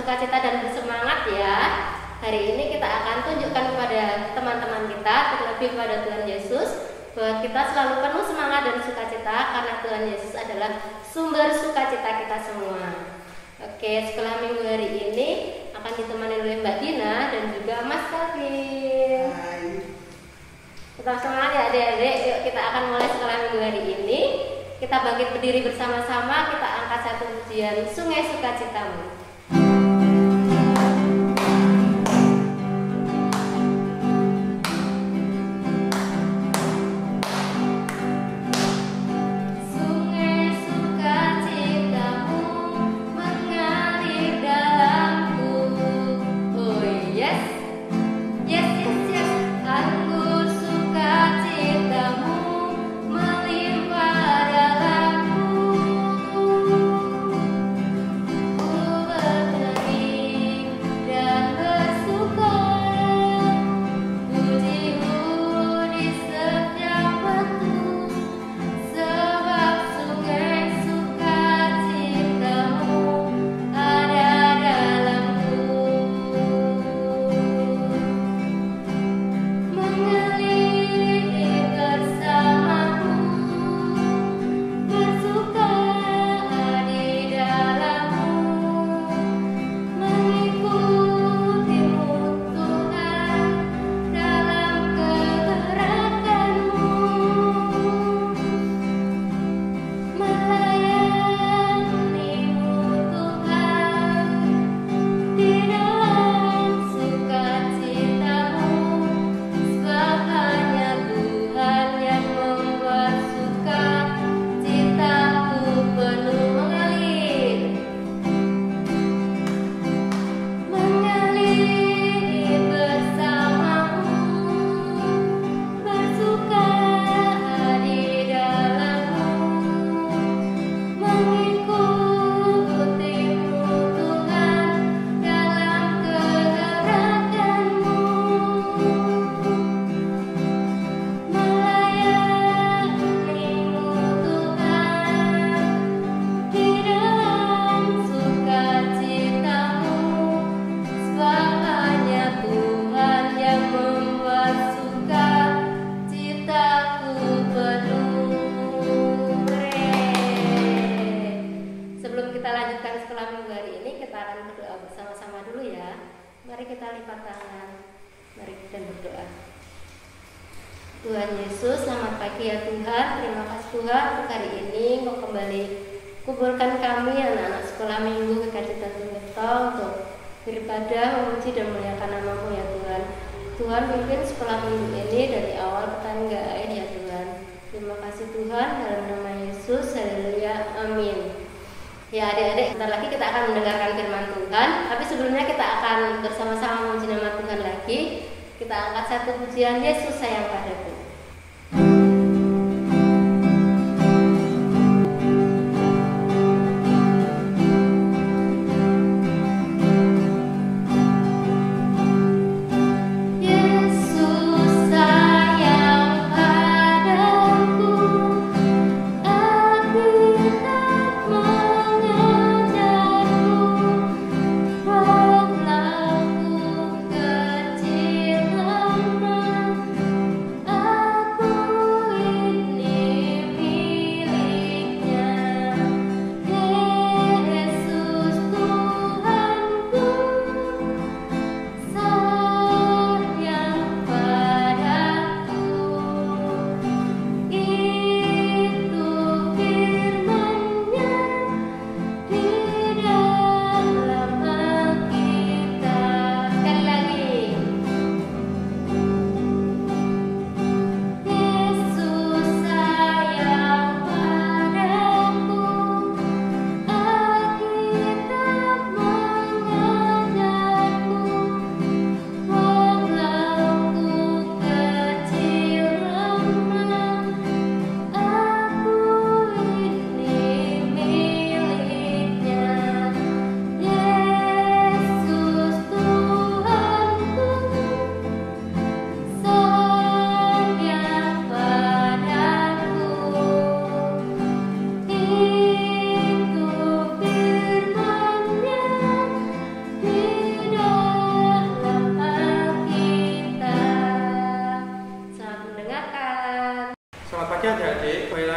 bersukacita dan bersemangat ya. Hari ini kita akan tunjukkan kepada teman-teman kita, terlebih kepada Tuhan Yesus, bahwa kita selalu penuh semangat dan sukacita karena Tuhan Yesus adalah sumber sukacita kita semua. Oke, sekolah minggu hari ini akan ditemani oleh Mbak Dina dan juga Mas Kevin. Tetap semangat ya adik-adik. Yuk kita akan mulai sekolah minggu hari ini. Kita bangkit berdiri bersama-sama. Kita angkat satu pujian Sungai Sukacitamu. Tuhan Yesus, selamat pagi ya Tuhan. Terima kasih Tuhan untuk hari ini Engkau kembali kumpulkan kami anak-anak sekolah minggu Kekaitan Tirta untuk beribadah, memuji dan memuliakan nama-Mu ya Tuhan. Tuhan pimpin sekolah minggu ini dari awal pertengahan hingga akhir ya Tuhan. Terima kasih Tuhan, dalam nama Yesus, haleluya, amin. Ya adik-adik, sebentar lagi kita akan mendengarkan firman Tuhan. Tapi sebelumnya kita akan bersama-sama memuji nama Tuhan lagi. Kita angkat satu pujian, Yesus sayang padaku. Ah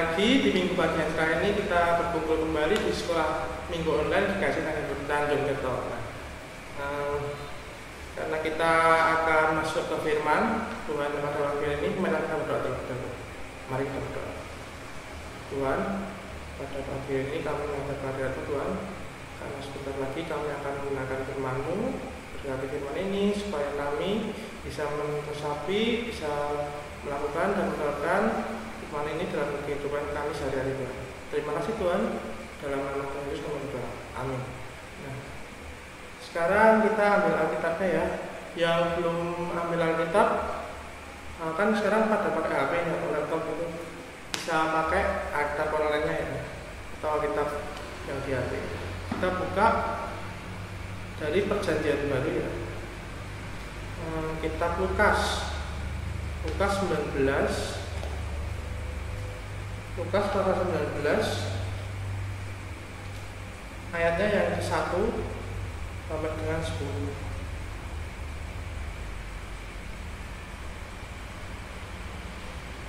lagi di minggu pagi yang sekarang ini kita berkumpul kembali di sekolah minggu online di Kasih Tanjung Kerto. Karena kita akan masuk ke firman Tuhan pada waktu ini, mari kita berdoa terlebih dahulu. Mari kita berdoa. Tuhan, pada pagi ini kami menghadap kehadirat Tuhan, karena sebentar lagi kami akan menggunakan firman-Mu. Berkati firman ini supaya kami bisa meresapi, bisa melakukan dan menerapkan firman ini dalam kehidupan kami sehari-hari, Tuhan. Terima kasih Tuhan, dalam nama Tuhan Yesus kami berdoa. Amin. Nah, sekarang kita ambil Alkitabnya ya. Yang belum ambil Alkitab, kan sekarang pada pakai HP atau laptop itu bisa pakai Alkitab online-nya ya, atau Alkitab yang di HP. Kita buka dari Perjanjian Baru ya. Kitab Lukas 19, Lukas pasal 19 ayatnya yang ke-1 sampai dengan 10.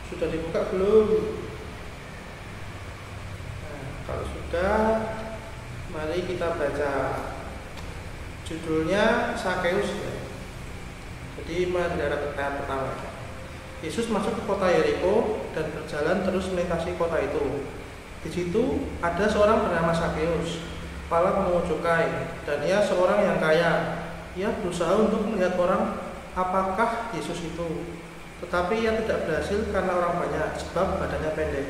Sudah dibuka belum? Nah, kalau sudah, mari kita baca. Judulnya Sakeus ya. Jadi mendarat ayat pertama. Yesus masuk ke kota Yeriko dan berjalan terus melintasi kota itu. Di situ ada seorang bernama Sakeus, kepala pemungut cukai, dan ia seorang yang kaya. Ia berusaha untuk melihat orang apakah Yesus itu. Tetapi ia tidak berhasil karena orang banyak, sebab badannya pendek.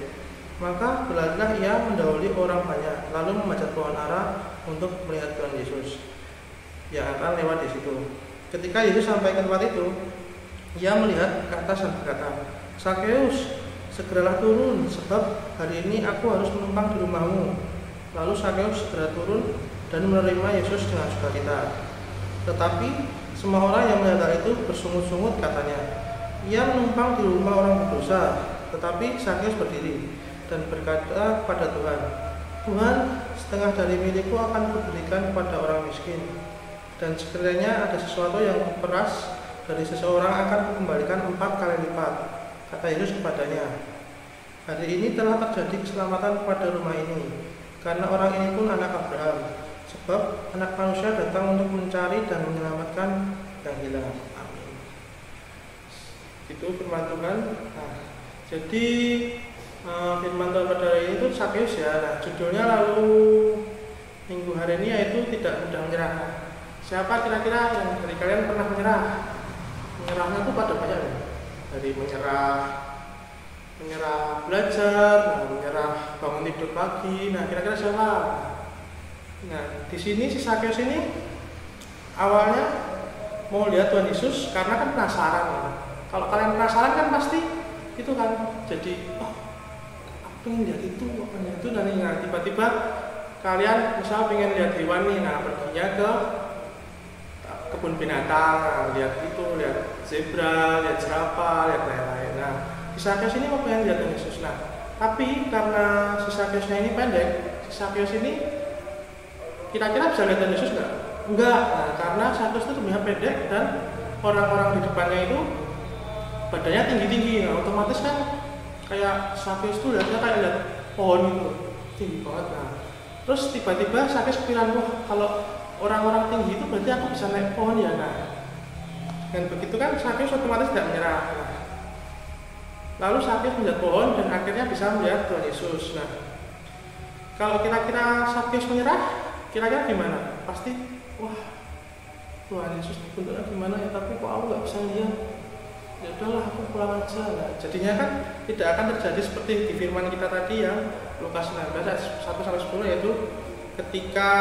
Maka berlarilah ia mendahului orang banyak, lalu memanjat pohon ara untuk melihat Tuhan Yesus yang akan lewat di situ. Ketika Yesus sampai ke tempat itu, ia melihat ke atas dan berkata, "Sakeus, segeralah turun, sebab hari ini aku harus menumpang di rumahmu." Lalu Sakeus segera turun dan menerima Yesus dengan sukacita. Tetapi semua orang yang melihat hal itu bersungut-sungut katanya, "Ia menumpang di rumah orang berdosa." Tetapi Sakeus berdiri dan berkata kepada Tuhan, "Tuhan, setengah dari milikku akan kuberikan kepada orang miskin. Dan sekiranya ada sesuatu yang kuperas dari seseorang akan kukembalikan 4 kali lipat." Kata Yesus kepadanya, "Hari ini telah terjadi keselamatan pada rumah ini, karena orang ini pun anak Abraham. Sebab anak manusia datang untuk mencari dan menyelamatkan yang hilang." Amin. Itu firman Tuhan. Nah, jadi firman Tuhan pada hari ini itu Sakeus ya. Nah, judulnya lalu minggu hari ini yaitu tidak mudah menyerah. Siapa kira-kira yang dari kalian pernah menyerah? Menyerahnya itu pada banyak ya. Dari menyerah belajar, menyerah bangun tidur pagi. Nah, kira-kira siapa? Nah, di sini si Sakeus ini awalnya mau lihat Tuhan Yesus karena kan penasaran. Kalau kalian penasaran kan pasti itu kan jadi, oh, aku pengen lihat itu, nanti nah, tiba-tiba kalian misal pengen lihat hewan nih, nah perginya ke kebun binatang, lihat itu, lihat zebra, lihat jerapah, lihat lain-lain. Nah, si Sakeus ini mau pengen lihat Tuhan Yesus. Nah, tapi karena si Sakeusnya ini pendek, si Sakeus ini kira-kira bisa lihat Tuhan Yesus nggak? Enggak. Nah, karena Sakeus itu sebenarnya pendek dan orang-orang di depannya itu badannya tinggi-tinggi. Nah, otomatis kan kayak Sakeus itu lihatnya kayak lihat pohon itu tinggi banget. Nah, terus tiba-tiba Sakeus kepikiran, wah kalau orang-orang tinggi itu berarti aku bisa naik pohon ya. Nah, dan begitu kan Sakeus otomatis tidak menyerah. Nah, lalu Sakeus menjat pohon dan akhirnya bisa melihat Tuhan Yesus. Nah, kalau kira-kira Sakeus menyerah, kira-kira gimana? Pasti, wah Tuhan Yesus bentuknya gimana ya, tapi kok aku nggak bisa lihat. Ya udahlah, aku pulang aja. Nah, jadinya kan tidak akan terjadi seperti di firman kita tadi yang Lukas 19 ayat 1-10, yaitu ketika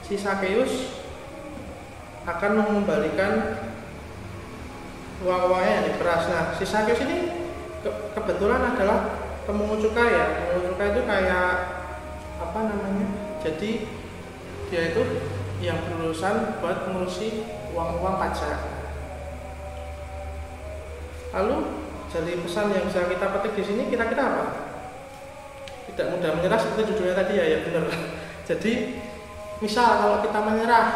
si Sakeus akan mengembalikan uang-uangnya yang diperas. Nah, si Sakeus ini kebetulan adalah pemungut cukai ya. Pemungut cukai itu kayak apa namanya? Jadi dia itu yang berurusan buat mengurusi uang-uang pajak. Lalu jadi pesan yang bisa kita petik di sini kira-kira apa? Tidak mudah menyerah seperti judulnya tadi ya, ya benar. Jadi misal kalau kita menyerah,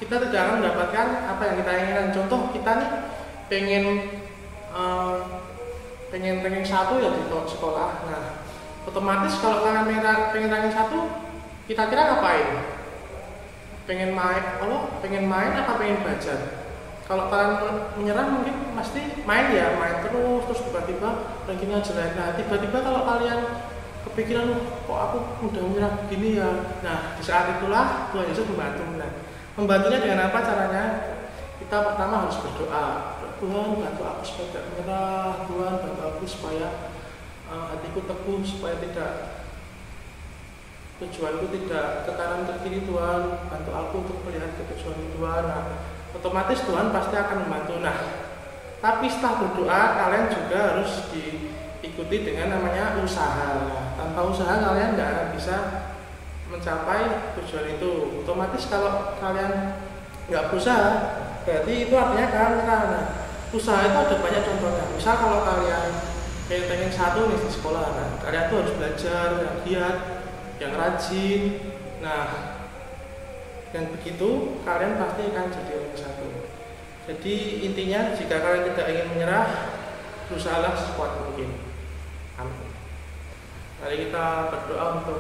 kita tidak akan mendapatkan apa yang kita inginkan. Contoh kita nih pengen pengen satu ya di sekolah. Nah, otomatis kalau kalian pengen ranking satu, kira-kira ngapain? Pengen main apa pengen belajar? Kalau kalian menyerah mungkin pasti main terus tiba-tiba rankingnya jelek. Nah, tiba-tiba kalau kalian kepikiran, kok aku udah menyerah begini ya. Nah, di saat itulah Tuhan Yesus membantu. Nah, membantunya dengan apa caranya? Kita pertama harus berdoa. Tuhan, bantu aku supaya tidak menyerah. Tuhan, bantu aku supaya hatiku teguh, supaya tujuanku tidak ke kanan ke kiri. Tuhan, bantu aku untuk melihat ke tujuan Tuhan. Nah, otomatis Tuhan pasti akan membantu. Nah, tapi setelah berdoa kalian juga harus diikuti dengan namanya usaha. Nah, tanpa usaha kalian nggak akan bisa mencapai tujuan itu. Otomatis kalau kalian nggak berusaha, berarti itu artinya kalian menyerah. Nah, usaha itu ada banyak contohnya. Misal kalau kalian pengen satu nih di sekolah, nah, kalian tuh harus belajar yang giat, yang rajin. Nah, dan begitu kalian pasti akan jadi orang satu. Jadi intinya jika kalian tidak ingin menyerah, berusahalah sekuat mungkin. Amin. Mari kita berdoa untuk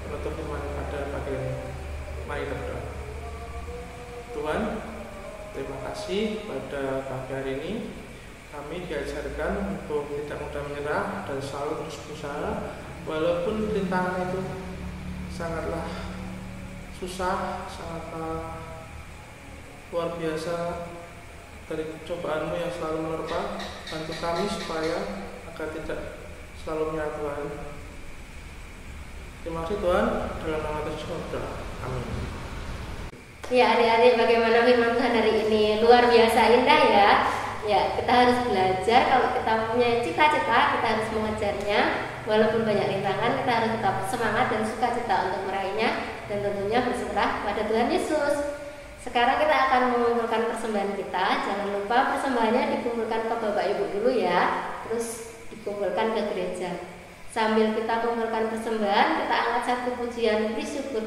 menutup firman pada pagi ini. Mari kita berdoa. Tuhan, terima kasih pada pagi hari ini kami diajarkan untuk tidak mudah menyerah dan selalu terus berusaha walaupun rintangan itu sangatlah susah, sangatlah luar biasa dari cobaanmu yang selalu menerpa. Bantu kami supaya agar tidak selalu menyerah Tuhan. Terima kasih Tuhan, dalam nama Yesus berdoa. Amin. Ya adik-adik, bagaimana firman Tuhan hari ini? Luar biasa indah ya. Ya, kita harus belajar. Kalau kita punya cita-cita, kita harus mengejarnya. Walaupun banyak rintangan, kita harus tetap semangat dan sukacita untuk meraihnya. Dan tentunya berserah pada Tuhan Yesus. Sekarang kita akan mengumpulkan persembahan kita. Jangan lupa persembahannya dikumpulkan ke Bapak Ibu dulu ya. Terus dikumpulkan ke gereja. Sambil kita kumpulkan persembahan, kita angkat satu pujian bersyukur.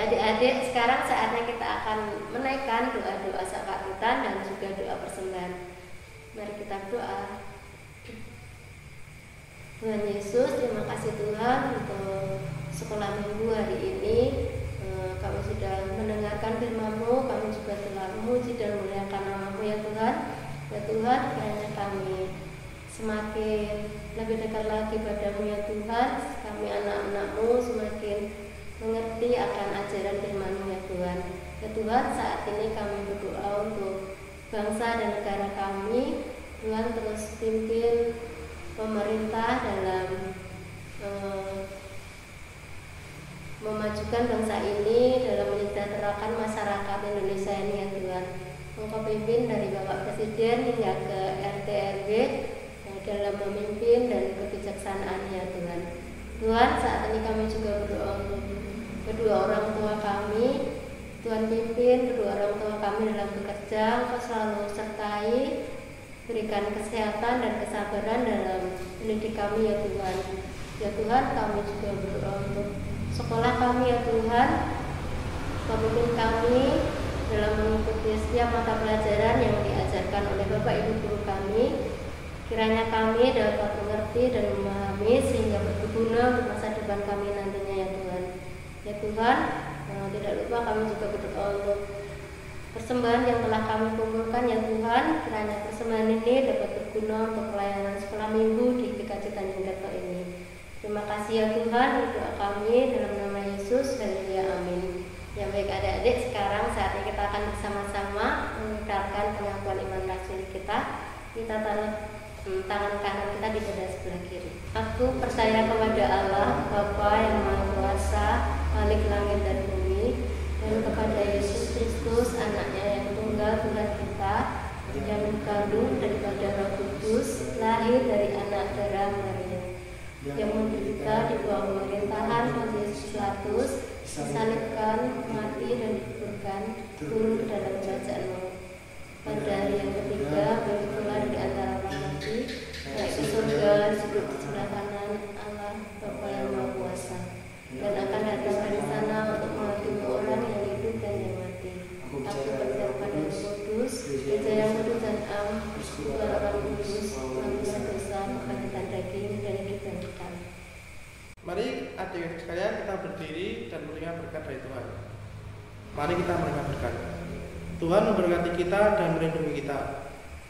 Adik-adik, sekarang saatnya kita akan menaikkan doa-doa sakramatan dan juga doa persembahan. Mari kita berdoa. Tuhan Yesus, terima kasih Tuhan untuk sekolah minggu hari ini. Kami sudah mendengarkan firman-Mu, kami juga telah memuji dan memuliakan nama-Mu ya Tuhan. Ya Tuhan, kiranya kami semakin lebih dekat lagi padamu ya Tuhan. Kami anak-anak-Mu semakin mengerti akan ajaran firman-Mu ya Tuhan. Ya Tuhan, saat ini kami berdoa untuk bangsa dan negara kami. Tuhan terus pimpin pemerintah dalam memajukan bangsa ini, dalam menyejahterakan masyarakat Indonesia ini ya Tuhan. Engkau pimpin dari Bapak Presiden hingga ke RT RW dalam memimpin dan kebijaksanaan ya Tuhan. Tuhan, saat ini kami juga berdoa untuk kedua orang tua kami. Tuhan pimpin kedua orang tua kami dalam bekerja. Engkau selalu sertai, berikan kesehatan dan kesabaran dalam mendidik kami ya Tuhan. Ya Tuhan, kami juga berdoa untuk sekolah kami ya Tuhan. Pimpin kami dalam mengikuti setiap mata pelajaran yang diajarkan oleh Bapak Ibu guru kami. Kiranya kami dapat mengerti dan memahami sehingga berguna untuk masa depan kami nantinya ya Tuhan. Ya Tuhan, tidak lupa kami juga berdoa untuk persembahan yang telah kami kumpulkan ya Tuhan. Kiranya persembahan ini dapat berguna untuk pelayanan sekolah minggu di GKJ Tanjung Dato ini. Terima kasih ya Tuhan untuk doa kami dalam nama Yesus. Haleluya, amin. Yang baik adik-adik, sekarang saatnya kita akan bersama-sama mengucapkan pengakuan iman rasuli kita. Kita taruh tangan kanan kita di dada sebelah kiri. Aku percaya kepada Allah, Bapa yang Maha Kuasa, Khalik langit dan bumi, dan kepada Yesus Kristus, Anaknya yang tunggal Tuhan kita, yang dikandung daripada Roh Kudus, lahir dari anak darah Maria, yang menderita di bawah pemerintahan Pontius Pilatus, disalibkan, mati dan dikuburkan, turun ke dalam kerajaan maut. Pada hari yang ketiga berkumpul di antara orang mati, naik ke surga, duduk di sebelah kanan Allah Bapa yang Maha Kuasa, dan akan datang dari sana untuk menghakimi orang yang hidup dan yang mati. Aku percaya pada Roh Kudus, Gereja yang kudus dan am, persekutuan orang kudus, pengampunan dosa, pembaptisan daging dan hidup yang kekal. Mari adik-adik sekalian kita berdiri dan menerima berkat dari Tuhan. Mari kita menerima berkat. Tuhan memberkati kita dan melindungi kita.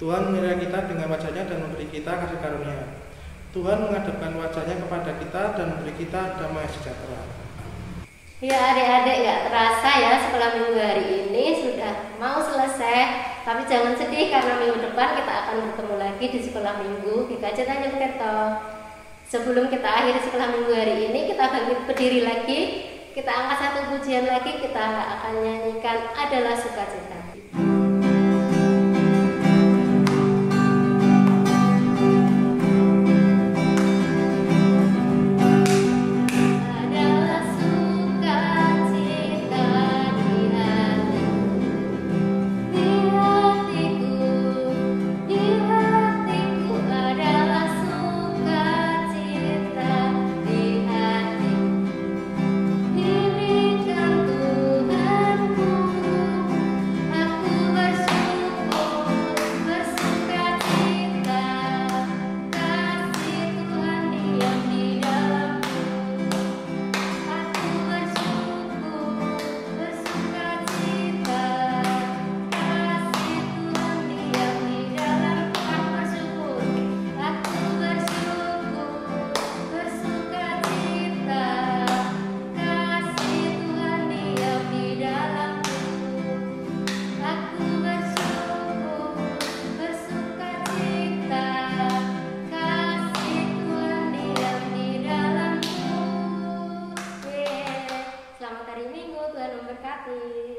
Tuhan memelihara kita dengan wajah-Nya dan memberi kita kasih karunia. Tuhan menghadapkan wajah-Nya kepada kita dan memberi kita damai sejahtera. Ya adik-adik, gak terasa ya sekolah minggu hari ini sudah mau selesai. Tapi jangan sedih karena minggu depan kita akan bertemu lagi di sekolah minggu. Kita aja tanya kita. Sebelum kita akhiri sekolah minggu hari ini, kita bangkit berdiri lagi. Kita angkat satu pujian lagi, kita akan nyanyikan Adalah Sukacita. Selamat hari Minggu, Tuhan memberkati.